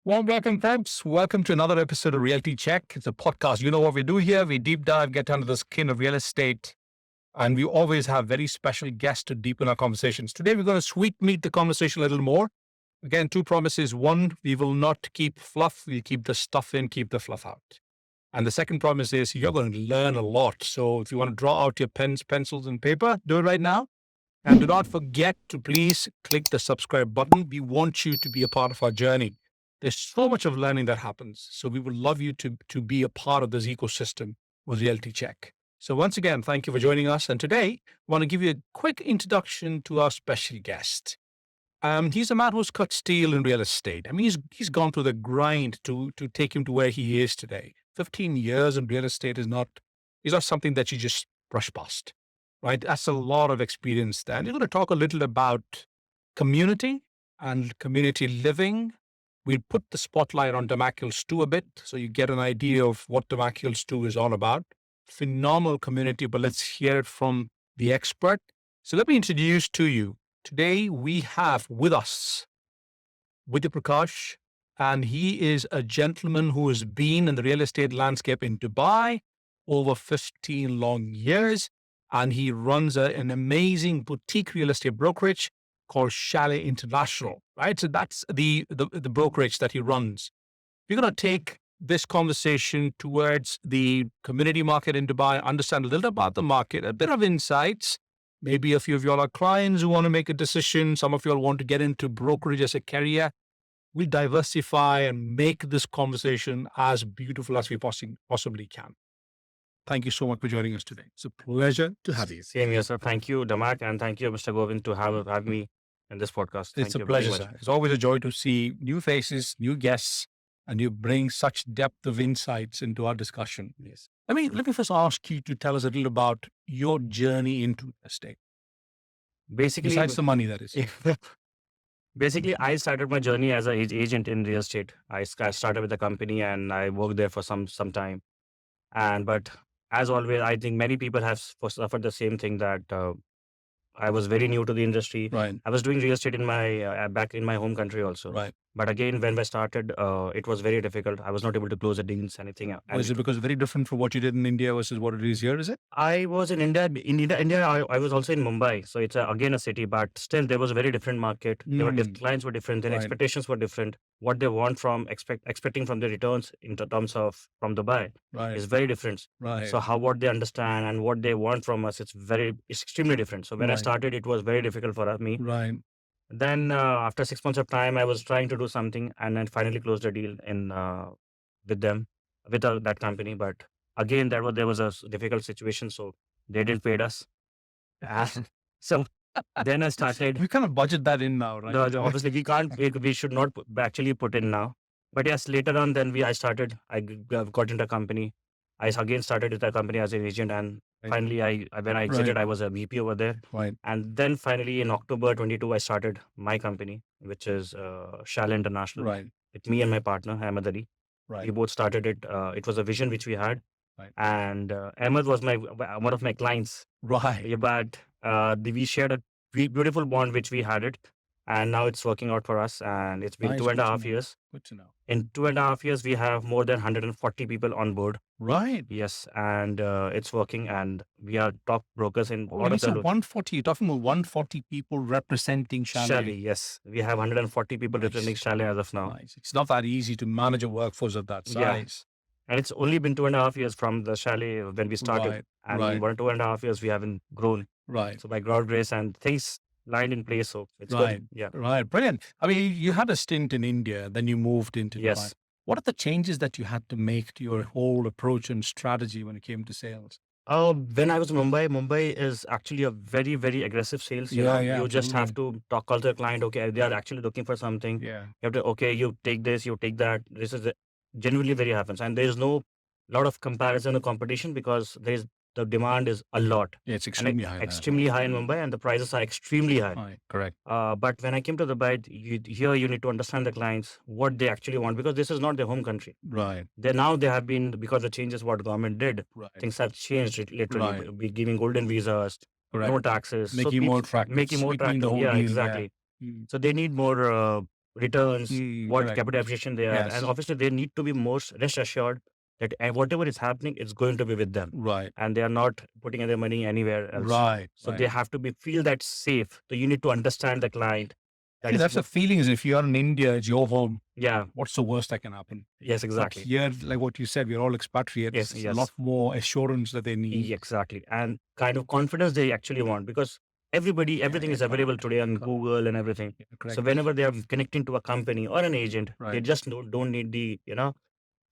Warm welcome, folks. Welcome to another episode of Realty Check. It's a podcast. You know what we do here? We deep dive, get under the skin of real estate, and we always have very special guests to deepen our conversations. Today, we're going to sweet meat the conversation a little more. Again, two promises. One, we will not keep fluff. We'll keep the stuff in, keep the fluff out. And the second promise is you're going to learn a lot. So if you want to draw out your pens, pencils, and paper, do it right now. And do not forget to please click the subscribe button. We want you to be a part of our journey. There's so much of learning that happens. So we would love you to be a part of this ecosystem with Realty Check. So once again, thank you for joining us. And today, I want to give you a quick introduction to our special guest. He's a man who's cut steel in real estate. I mean, he's gone through the grind to take him to where he is today. 15 years in real estate is not something that you just brush past, right? That's a lot of experience there. And we're going to talk a little about community and community living. We'll put the spotlight on DAMAC Sales 2 a bit, so you get an idea of what DAMAC Sales 2 is all about. Phenomenal community, but let's hear it from the expert. So let me introduce to you. Today, we have with us Vidya Prakash, and he is a gentleman who has been in the real estate landscape in Dubai over 15 long years, and he runs an amazing boutique real estate brokerage called Chalet International, right? So that's the brokerage that he runs. We're going to take this conversation towards the community market in Dubai, understand a little about the market, a bit of insights. Maybe a few of y'all are clients who want to make a decision. Some of y'all want to get into brokerage as a career. We'll diversify and make this conversation as beautiful as we possibly can. Thank you so much for joining us today. It's a pleasure to have you. Same here, sir. Thank you, DAMAC, and thank you, Mr. Govind, to have me in this podcast. It's a pleasure, sir. It's always a joy to see new faces, new guests, and you bring such depth of insights into our discussion. Yes. Let me first ask you to tell us a little about your journey into real estate. Basically, besides the money, that is. Basically, I started my journey as an agent in real estate. I started with the company and I worked there for some time. But as always, I think many people have suffered the same thing, that I was very new to the industry. Right. I was doing real estate in my back in my home country also. Right. But again, when I started, it was very difficult. I was not able to close the deals, anything. Is it because very different from what you did in India versus what it is here, is it? I was in India. I was also in Mumbai. So it's again a city, but still there was a very different market. Clients were different. Their expectations were different. What they want expecting from the returns in terms of from Dubai is very different. Right. So what they understand and what they want from us, it's extremely different. So when I started, it was very difficult for me. Right. Then after 6 months of time, I was trying to do something and then finally closed a deal with them, with that company. But again, there was a difficult situation. So they didn't pay us. So then I started. We kind of budget that in now, right? No, obviously, we should not actually put in now. But yes, later on, then I got into a company. I again started with a company as an agent, and finally, when I exited, I was a VP over there. Right. And then finally, in October 22, I started my company, which is Chalet International. Right. With me and my partner, Ahmed Ali. Right. We both started it. It was a vision which we had. Right. And Ahmed was one of my clients. Right. But we shared a beautiful bond which we had it. And now it's working out for us. And it's been 2.5 years. Good to know. In 2.5 years, we have more than 140 people on board. Right. Yes. And it's working. And we are top brokers in all of the 140. You're talking about 140 people representing Chalet. Chalet, yes. We have 140 people representing Chalet as of now. Nice. It's not that easy to manage a workforce of that size. Yeah. And it's only been 2.5 years from the Chalet when we started. Right. And in 2.5 years, we haven't grown. Right. So by God's grace and things lined in place, so it's good. Yeah. Right. Brilliant. I mean, you had a stint in India, then you moved into Yes. Dubai. What are the changes that you had to make to your whole approach and strategy when it came to sales? When I was in Mumbai is actually a very, very aggressive sales. You just have to talk to the client. Okay, they are actually looking for something. Yeah. You have to, okay, you take this, you take that. This is genuinely very happens. And there is no lot of comparison or competition because the demand is a lot. Yeah, it's extremely high. Extremely high in Mumbai, and the prices are extremely high. Correct. But when I came to Dubai, here you need to understand the clients, what they actually want, because this is not their home country. Right. They have been, because the changes what government did, things have changed literally. Right. We're giving golden visas, Correct. no taxes. Making more attractive. Making more attractive. Yeah, exactly. So they need more returns, what correct. capital appreciation they are, and Yes. obviously they need to be more rest assured that whatever is happening is going to be with them, Right. and they are not putting their money anywhere else. Right. So they have to be feel that safe. So you need to understand the client. That See, is that's the feeling is if you're in India, it's your home. yeah. What's the worst that can happen? Yes, But exactly. here, like what you said, we're all expatriates. Yes, There's yes. a lot more assurance that they need. Exactly. And kind of confidence they actually want, because everything is available today on Google and everything. Yeah, So correct. whenever they are connecting to a company or an agent, they Right. just don't need the,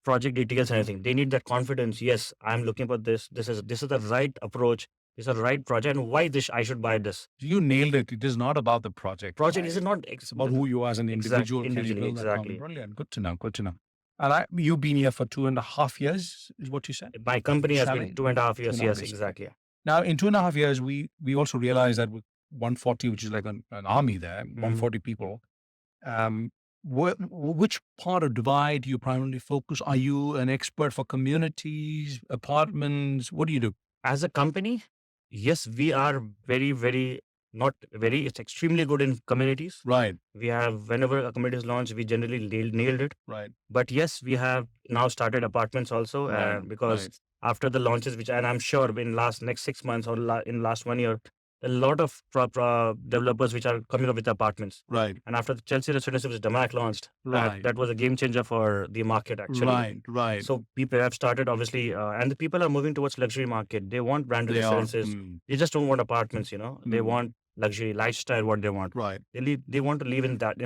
project details and anything. They need that confidence. Yes, I'm looking for this. This is the right approach. This is the right project. And why this I should buy this. You nailed it. It is not about the project. Project right? is not It's about who you are as an individual. Can you individually, build that exactly. company? Brilliant. Good to know. Good to know. And you've been here for 2.5 years, is what you said? My company has Chalet? been 2.5 years. 2.5 Yes, years. exactly. Now, in 2.5 years, we also realized that with 140, which is like an army there, 140 people, which part of Dubai do you primarily focus? Are you an expert for communities, apartments? What do you do? As a company, yes, we are very, very, not very, it's extremely good in communities. Right, We have, whenever a community is launched, we generally nailed it. right, But yes, we have now started apartments also, right, because right. after the launches, which, and I'm sure in next 6 months or in last 1 year, a lot of developers which are coming up with apartments. Right, And after the Chelsea Residency, which DAMAC launched, right, that was a game changer for the market actually. right, right. So people have started obviously, and the people are moving towards luxury market. They want branded They are. residences. They just don't want apartments. They Mm. want luxury lifestyle. What they want. Right. They want to live in that.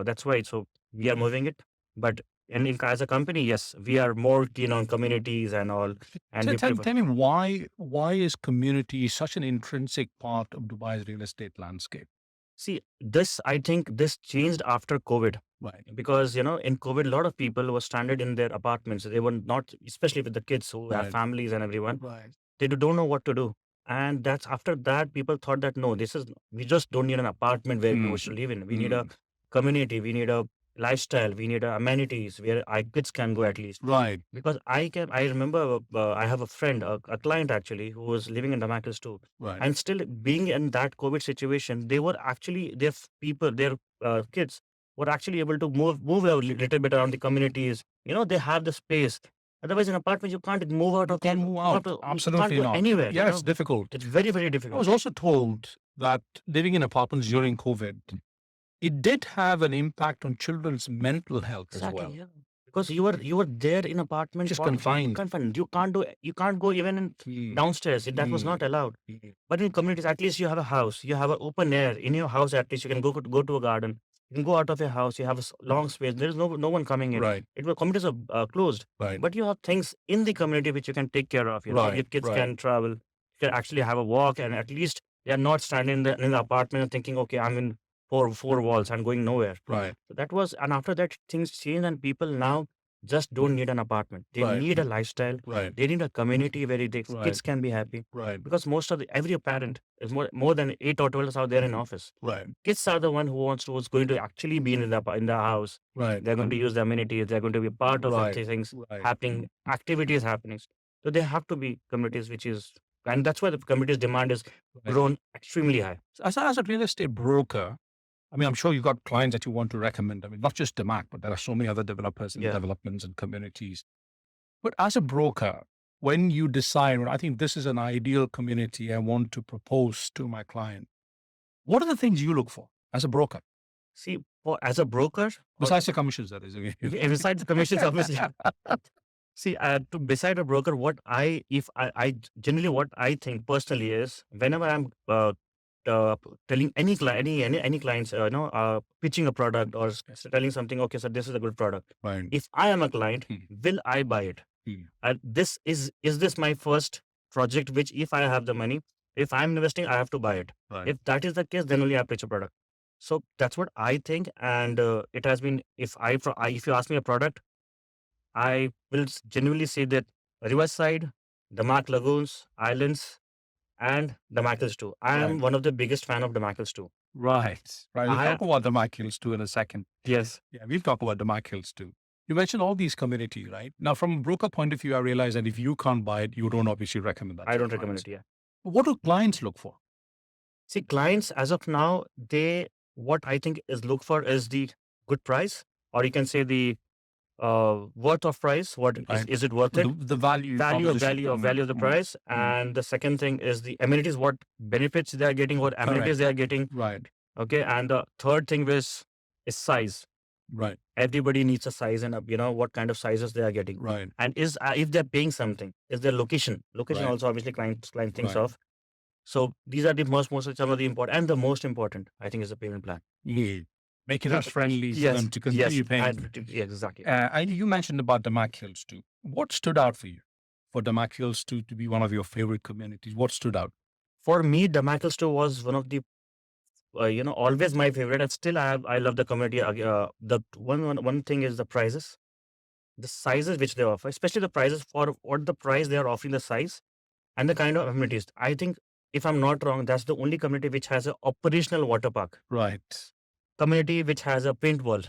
That's why. So we are moving it. But as a company, yes, we are more keen on communities and all. And So we tell, prefer. tell me why is community such an intrinsic part of Dubai's real estate landscape? See, I think this changed after COVID. Right. Because in COVID, a lot of people were stranded in their apartments. They were not, especially with the kids who have Right. families and everyone. Right. They don't know what to do. And that's after that, people thought that no, we just don't need an apartment where we should live in. We need a community. We need a lifestyle. We need amenities where our kids can go at least. Right. Because I remember I have a friend, a client actually, who was living in Damak Hills too. Right. And still being in that COVID situation, they were actually, their kids were actually able to move a little bit around the communities. They have the space. Otherwise, in apartment, you can't move out of. Can't move out. You Absolutely can't go not. anywhere. Yeah, it's difficult. It's very, very I difficult. was also told that living in apartments during COVID, it did have an impact on children's mental health as well. Yeah. Because you were there in apartment, Just confined. You can't go even downstairs. That was not allowed. But in communities, at least you have a house. You have an open air in your house. At least you can go to a garden. You can go out of your house. You have a long space. There is no one coming in. Right. Communities are closed. Right. But you have things in the community which you can take care of. Right, Your kids right. can travel. You can actually have a walk, and at least they are not standing in the apartment and thinking, okay, I'm in four walls and going nowhere. Right. So that was, and after that things changed, and people now just don't need an apartment. They Right. need a lifestyle. Right. They need a community where kids Right. can be happy. Right. Because most of every parent is more than 8 or 12 out there in office. Right. Kids are the one who's going to actually be in the house. Right. They're going to use the amenities. They're going to be part of Right. things Right. happening, activities happening. So they have to be communities, and that's why the communities demand is Right. grown extremely high. So as a real estate broker, I mean, I'm sure you've got clients that you want to recommend. I mean, not just DAMAC, but there are so many other developers and Yeah. developments and communities. But as a broker, when you decide, well, I think this is an ideal community I want to propose to my client, what are the things you look for as a broker? See, as a broker, Besides the commissions, that is. besides the commissions, obviously. See, beside a broker, generally what I think personally is, whenever I'm telling any clients, pitching a product or telling something, okay, so this is a good product. Right. If I am a client, will I buy it? And this is this my first project, which if I have the money, if I'm investing, I have to buy it. Right. If that is the case, then only I pitch a product. So that's what I think. And it has been, if you ask me a product, I will genuinely say that Riverside, DAMAC Lagoons, Islands, and DAMAC Hills too. I am Right. one of the biggest fan of DAMAC Hills too. Right. We'll I- talk about DAMAC Hills too in a second. Yes. Yeah, we'll talk about DAMAC Hills too. You mentioned all these communities, right? Now, from a broker point of view, I realize that if you can't buy it, you don't obviously recommend that. I to don't clients. recommend it. Yeah. What do clients look for? See, clients as of now, what I think is look for is the good price, or you can say the worth of price. What Right. is it worth it? The value proposition. Value of the price. Mm. And the second thing is the amenities, what benefits they are getting, what amenities Correct. they are getting. Right. Okay. And the third thing is size. Right. Everybody needs a size, and what kind of sizes they are getting. Right. And is if they're paying something, is their location Right. also obviously client thinks Right. of. So these are the most some of the important, and the most important I think is the payment plan. Yeah. Make it as friendly for Yes, them to continue paying. yeah, exactly. You mentioned about DAMAC Hills too. What stood out for you for DAMAC Hills to be one of your favorite communities? What stood out? For me, DAMAC Hills was one of the always my favorite, and still I love the community. The one thing is the prices, the sizes which they offer, especially the prices for what the price they are offering, the size and the kind of amenities. I think, if I'm not wrong, that's the only community which has an operational water park, Right. community which has a paintball,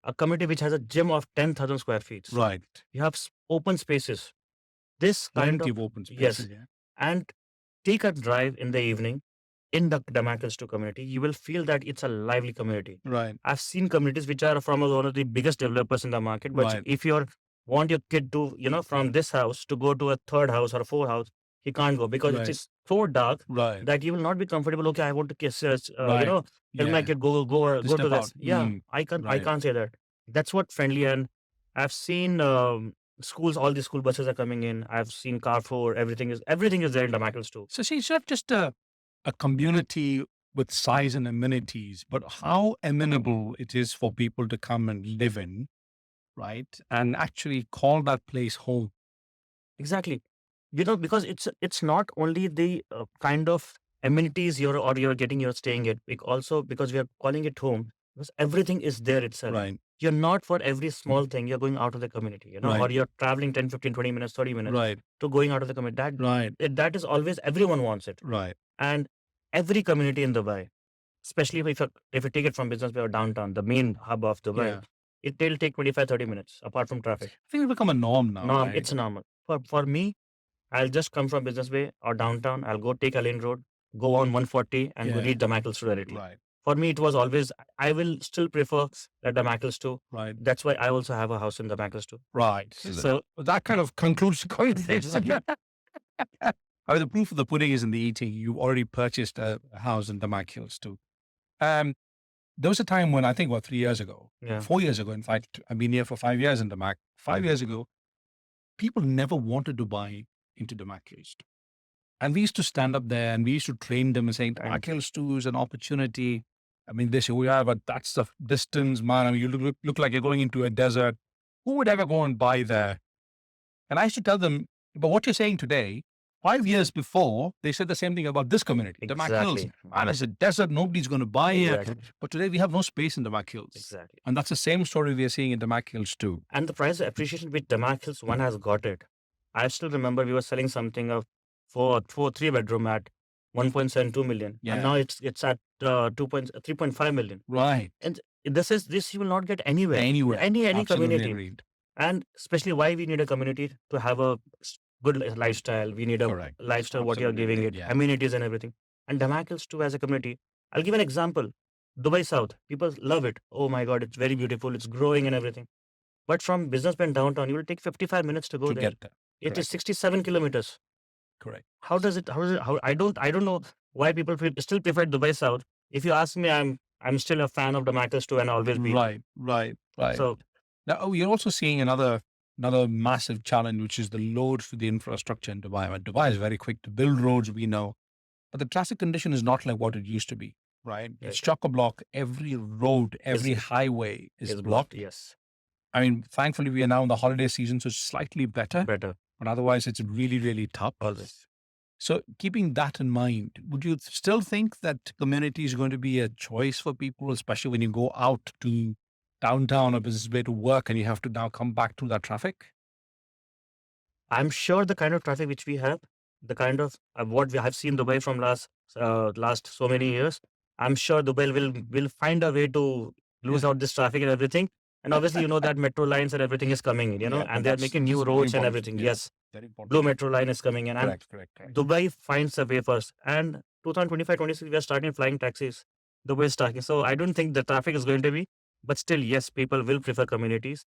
a community which has a gym of 10,000 square feet. Right. You have open spaces. This kind Plenty of of open spaces. yes, Yeah. and take a drive in the evening in the DAMAC Hills 2 community. You will feel that it's a lively community. Right. I've seen communities which are from one of the biggest developers in the market, but Right. if you want your kid to, from this house to go to a third house or a fourth house, he can't go because Right. it is so dark Right. that you will not be comfortable. Okay, I want to kiss, Right. tell my Yeah. kid go To to step this. out. Yeah, I Right. can't say that. That's what friendly. And I've seen schools. All the school buses are coming in. I've seen Carrefour. Everything is there in DAMAC Hills too. So see, it's not just a community with size and amenities, but how amenable it is for people to come and live in, right? And actually call that place home. Exactly. Because it's not only the kind of amenities you're staying at, also because we are calling it home, because everything is there itself. Right. You're not for every small thing, you're going out of the community, or Right. you're traveling 10, 15, 20 minutes, 30 minutes Right. to going out of the community. Right. That is always, everyone wants it. Right. And every community in Dubai, especially if you take it from Business Bay or downtown, the main hub of Dubai, Yeah. it'll take 25, 30 minutes apart from traffic. I think it's become a norm now. Norm, right? it's normal. For me, I'll just come from Business Bay or downtown. I'll go take a lane road, go on 140 and go Yeah. reach DAMAC Hills directly. Right. For me, it was always, I will still prefer the DAMAC Hills too. Right. That's why I also have a house in DAMAC Hills too. Right. So that kind of concludes the conversation. I mean, the proof of the pudding is in the eating. You already purchased a house in DAMAC Hills too. There was a time when I think, 3 years ago, yeah, 4 years ago, in fact, I've been here for 5 years in DAMAC. 5 years ago, people never wanted to buy into DAMAC Hills 2. And we used to stand up there and we used to train them and saying, DAMAC Hills 2 is an opportunity. I mean, they say, oh yeah, but that's the distance, man. I mean, you look like you're going into a desert. Who would ever go and buy there? And I used to tell them, but what you're saying today, 5 years before, they said the same thing about this community, DAMAC Hills. exactly. Man, it's a desert. Nobody's going to buy here. Exactly. But today we have no space in DAMAC Hills. Exactly. And that's the same story we are seeing in DAMAC Hills too. And the price appreciation which DAMAC Hills 1 has got it. I still remember we were selling something of 3 bedroom at 1.72 million. Yeah. And now it's at 3.5 million. Right. And this you will not get anywhere. Anywhere. Any Absolutely community. agreed. And especially why we need a community to have a good lifestyle. We need a Correct. lifestyle, what you're Absolutely, giving it, yeah. amenities and everything. And DAMAC Hills too as a community. I'll give an example. Dubai South, people love it. Oh my God, it's very beautiful. It's growing and everything. But from Business Bay downtown, you will take 55 minutes to go To there. get there. It correct. is 67 kilometers. Correct. How I don't know why people still prefer Dubai South. If you ask me, I'm still a fan of DAMAC Hills too and always be. Right. So Now, you're also seeing another massive challenge, which is the load for the infrastructure in Dubai. I mean, Dubai is very quick to build roads, we know, but the traffic condition is not like what it used to be, right? Yes. It's chock-a-block. Every road, every highway is blocked. Yes. I mean, thankfully, we are now in the holiday season, so it's slightly better, Better. but otherwise it's really, really tough. Always. So keeping that in mind, would you still think that community is going to be a choice for people, especially when you go out to downtown or Business Bay to work and you have to now come back through that traffic? I'm sure the kind of traffic which we have, the kind of what we have seen Dubai from last so many years, I'm sure Dubai will find a way to lose out this traffic and everything. And obviously, that metro lines and everything is coming in, Yeah, and they're that's making new very roads and important. everything. Yeah. Yes, Very important. blue metro line is coming in, and Correct. Dubai finds a way first. And 2025, 26, we are starting flying taxis. Dubai is starting. So I don't think the traffic is going to be But still, yes, people will prefer communities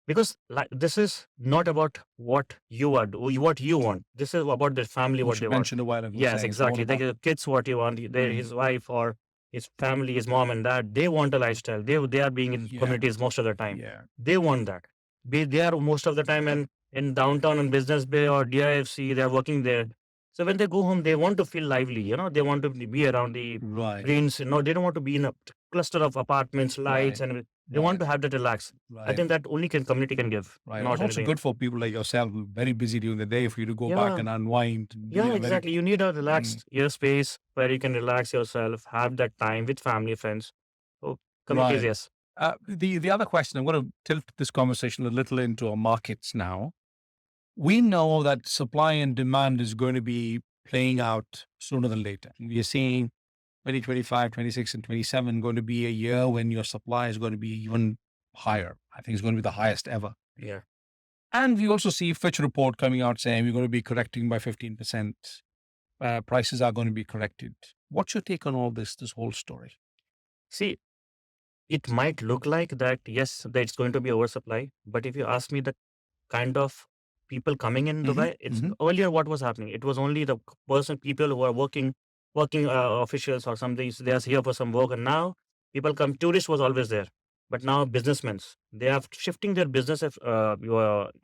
because like this is not about what you are what you want. This is about their family, what Which they you want. mentioned a while ago, Yes, saying it's all exactly. about. The kids what you want, his wife or his family, his mom and dad, they want a lifestyle. They are being in Yeah. communities most of the time. Yeah. They want that. They are most of the time in downtown and Business Bay or DIFC, they are working there. So when they go home, they want to feel lively, they want to be around the Right. greens, they don't want to be in a cluster of apartments, lights, Right. and they want to have that relax. I Right. think that only community can give, Right. not It's also anything. good for people like yourself who are very busy during the day for you to go back Yeah. and unwind. Yeah, Very, exactly. You need a relaxed space where you can relax yourself, have that time with family, friends. So communities, right. yes. The other question, I'm going to tilt this conversation a little into our markets now. We know that supply and demand is going to be playing out sooner than later. We are seeing 2025, 26, and 27 going to be a year when your supply is going to be even higher. I think it's going to be the highest ever. Yeah. And we also see Fitch report coming out saying we're going to be correcting by 15%. Prices are going to be corrected. What's your take on all this whole story? See, it might look like that, yes, that it's going to be oversupply. But if you ask me the kind of people coming in Dubai, it's earlier what was happening. It was only the people who are working officials or something. So they are here for some work. And now people come, tourists was always there. But now businessmen, they are shifting their business to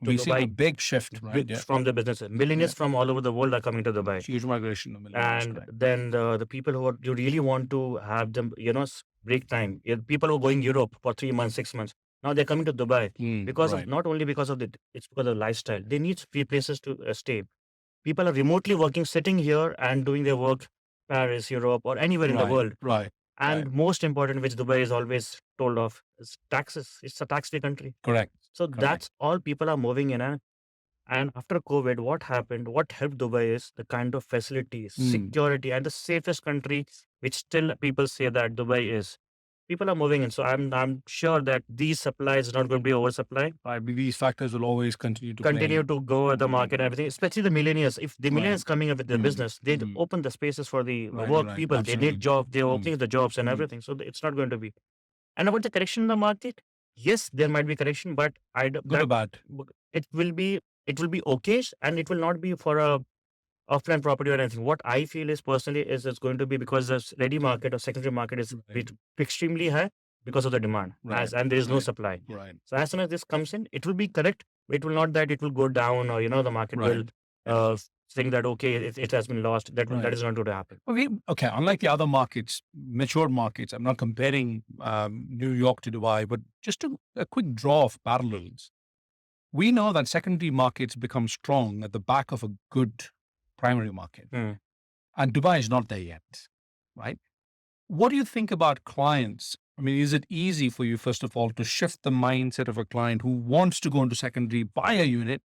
We see a Dubai big shift, right? Yeah. from the businesses. Millionaires from all over the world are coming to Dubai. Huge migration of millionaires. And Correct. then the people you really want to have them, break time. People who are going Europe for 3 months, 6 months. Now they're coming to Dubai because right. of not only because of it's because of the lifestyle. They need free places to stay. People are remotely working, sitting here and doing their work, Paris, Europe, or anywhere in the world. Right. And most important, which Dubai is always told of, is taxes. It's a tax-free country. Correct. So that's all people are moving in. And after COVID, what happened? What helped Dubai is the kind of facilities, security, and the safest country, which still people say that Dubai is. People are moving in. So I'm sure that these supplies are not going to be oversupply. Right. These factors will always continue to Go at the market and everything, especially the millennials. If the millennials coming up with their business, they open the spaces for the work people. Absolutely. They need jobs. They're opening the jobs and everything. So it's not going to be. And about the correction in the market, yes, there might be correction, but good or bad. It will be okay, and it will not be for a offline property or anything. What I feel is personally is it's going to be because the ready market or secondary market is extremely high because of the demand, and there is no supply. Right. So as soon as this comes in, it will be correct. It will not that it will go down or the market will think that okay, it has been lost. That is not going to happen. Okay, unlike the other markets, mature markets, I'm not comparing New York to Dubai, but just a quick draw of parallels. We know that secondary markets become strong at the back of a good primary market. And Dubai is not there yet, right? What do you think about clients? I mean, is it easy for you, first of all, to shift the mindset of a client who wants to go into secondary, buy a unit,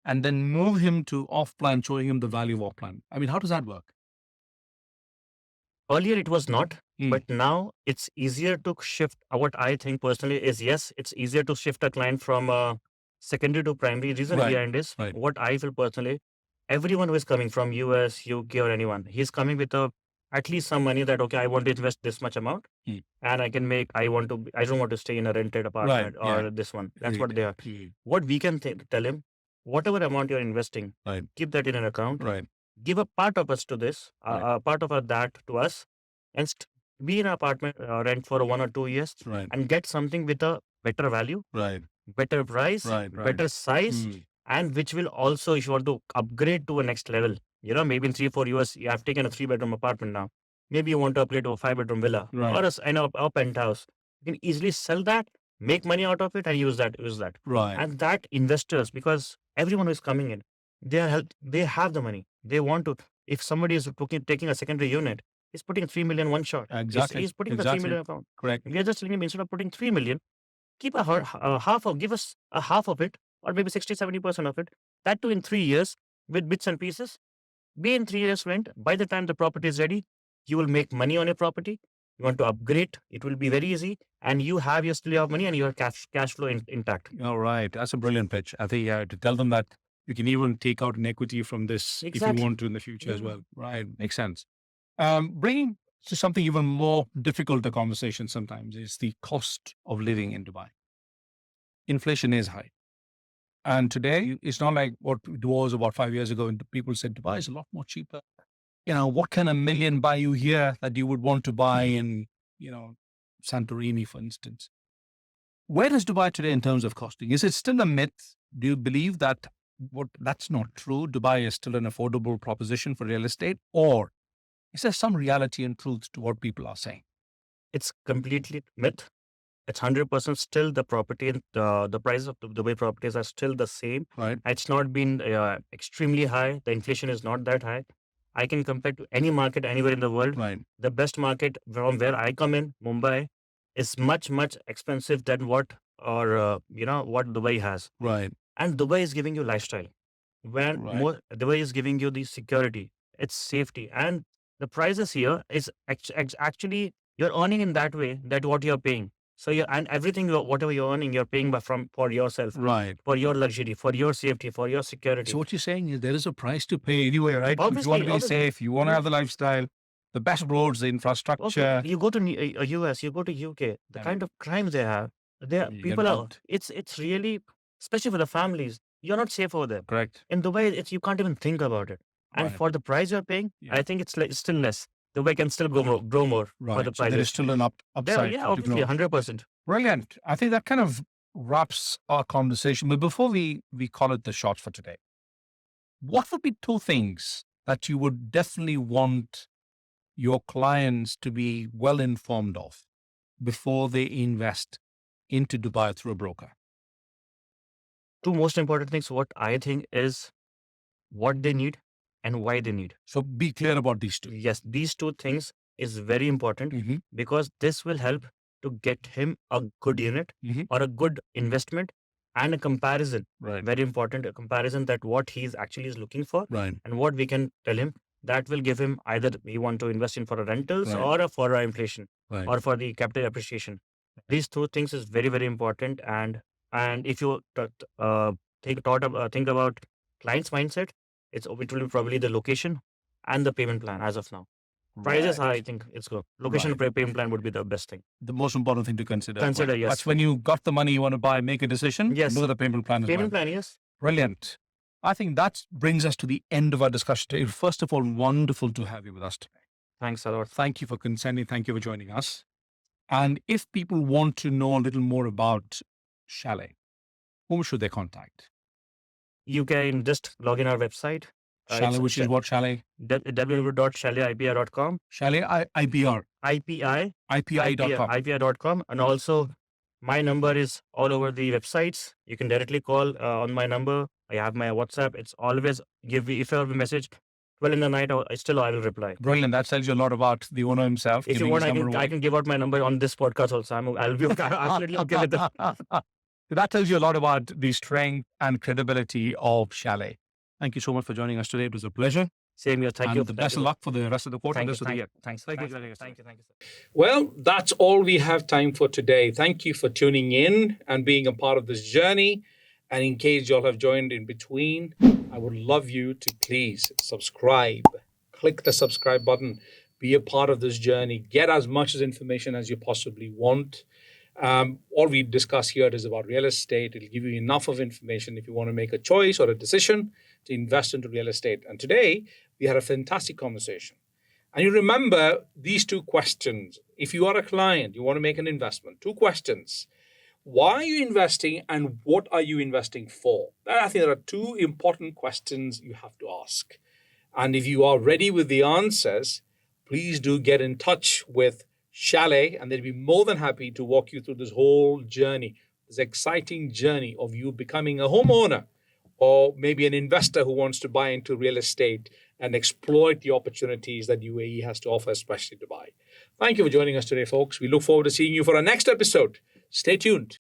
and then move him to off-plan, showing him the value of off-plan? I mean, how does that work? Earlier it was not, but now it's easier to shift. What I think personally is, yes, it's easier to shift a client from secondary to primary. Reason behind is what I feel personally. Everyone who is coming from US, UK, or anyone, he's coming with at least some money that okay, I want to invest this much amount, and I can make. I don't want to stay in a rented apartment or this one. That's what they are. What we can tell him, whatever amount you're investing, keep that in an account. Give a part of us to this, a part of that to us, and be in an apartment rent for 1 or 2 years, and get something with a better value, better price, better size, and which will also, if you want to upgrade to a next level, maybe in 3-4 years, you have taken a 3-bedroom apartment now. Maybe you want to upgrade to a 5-bedroom villa or a penthouse. You can easily sell that, make money out of it, and use that. And that investors, because everyone who is coming in, they have the money. They want to. If somebody is taking a secondary unit, he's putting 3 million one shot. Exactly. He's putting the 3 million account. Correct. We are just telling him, instead of putting 3 million, keep give us a half of it, or maybe 60-70% of it. That too in 3 years with bits and pieces. Be in 3 years rent. By the time the property is ready, you will make money on your property. You want to upgrade, it will be very easy, and you still have money and your cash flow intact. All right. That's a brilliant pitch. I think to tell them that you can even take out an equity from this if you want to in the future as well. Right. Makes sense. to something even more difficult a conversation sometimes is the cost of living in Dubai. Inflation is high. And today, it's not like what it was about 5 years ago. And people said Dubai is a lot more cheaper. What can $1 million buy you here that you would want to buy in, Santorini, for instance? Where is Dubai today in terms of costing? Is it still a myth? Do you believe that that's not true? Dubai is still an affordable proposition for real estate? Or is there some reality and truth to what people are saying? It's completely myth. It's 100% still the property, and the price of the Dubai properties are still the same. Right. It's not been extremely high. The inflation is not that high. I can compare to any market anywhere in the world. Right. The best market from where I come in, Mumbai, is much, much expensive than what Dubai has. Right. And Dubai is giving you lifestyle. When Right. Dubai is giving you the security, it's safety, and the prices here is actually you're earning in that way that what you're paying. So and everything whatever you're earning, you're paying for yourself, Right. for your luxury, for your safety, for your security. So what you're saying is there is a price to pay anyway, right? If you want to be safe, you want to have the lifestyle, the best roads, the infrastructure. You go to US, you go to UK, the kind of crimes they have, people are. It's really, especially for the families, you're not safe over there. Correct. In Dubai, you can't even think about it. And for the price you're paying, I think it's still less. Dubai can still grow more for the price. So there is still an upside. Yeah, obviously, 100%. Brilliant. I think that kind of wraps our conversation. But before we call it the shot for today, what would be 2 things that you would definitely want your clients to be well informed of before they invest into Dubai through a broker? 2 most important things, what I think is what they need and why they need. So be clear about these 2. Yes, these 2 things is very important because this will help to get him a good unit or a good investment and a comparison. Right. Very important, a comparison that what he's actually is looking for and what we can tell him that will give him either we want to invest in for a rentals or for inflation or for the capital appreciation. These 2 things is very, very important. And if you think about client's mindset, it will be probably the location and the payment plan as of now. Prices, I think it's good. Location payment plan would be the best thing. The most important thing to consider. Yes. That's when you got the money you want to buy, make a decision. Yes. Look at the payment plan as well. Payment plan, yes. Brilliant. I think that brings us to the end of our discussion today. First of all, wonderful to have you with us today. Thanks a lot. Thank you for consenting. Thank you for joining us. And if people want to know a little more about Chalet, whom should they contact? You can just log in our website. Chalet, which is what Chalet? www.chaletipr.com. Chalet IPR. IPI.com. IPI.com. And also, my number is all over the websites. You can directly call on my number. I have my WhatsApp. It's always if you have a message 12 in the night, I will reply. Brilliant. That tells you a lot about the owner himself. If you want, I can give out my number on this podcast also. I'll be absolutely okay with that. That tells you a lot about the strength and credibility of Chalet. Thank you so much for joining us today. It was a pleasure. Same here. Thank you. The best of luck for the rest of the quarter. Thank you. Thanks. Thank you. Well, that's all we have time for today. Thank you for tuning in and being a part of this journey. And in case y'all have joined in between, I would love you to please subscribe. Click the subscribe button. Be a part of this journey. Get as much information as you possibly want. All we discuss here is about real estate. It'll give you enough of information if you want to make a choice or a decision to invest into real estate. And today, we had a fantastic conversation. And you remember these 2 questions. If you are a client, you want to make an investment, 2 questions. Why are you investing and what are you investing for? I think there are 2 important questions you have to ask. And if you are ready with the answers, please do get in touch with Chalet, and they'll be more than happy to walk you through this whole journey, this exciting journey of you becoming a homeowner or maybe an investor who wants to buy into real estate and exploit the opportunities that UAE has to offer, especially Dubai. Thank you for joining us today, folks. We look forward to seeing you for our next episode. Stay tuned.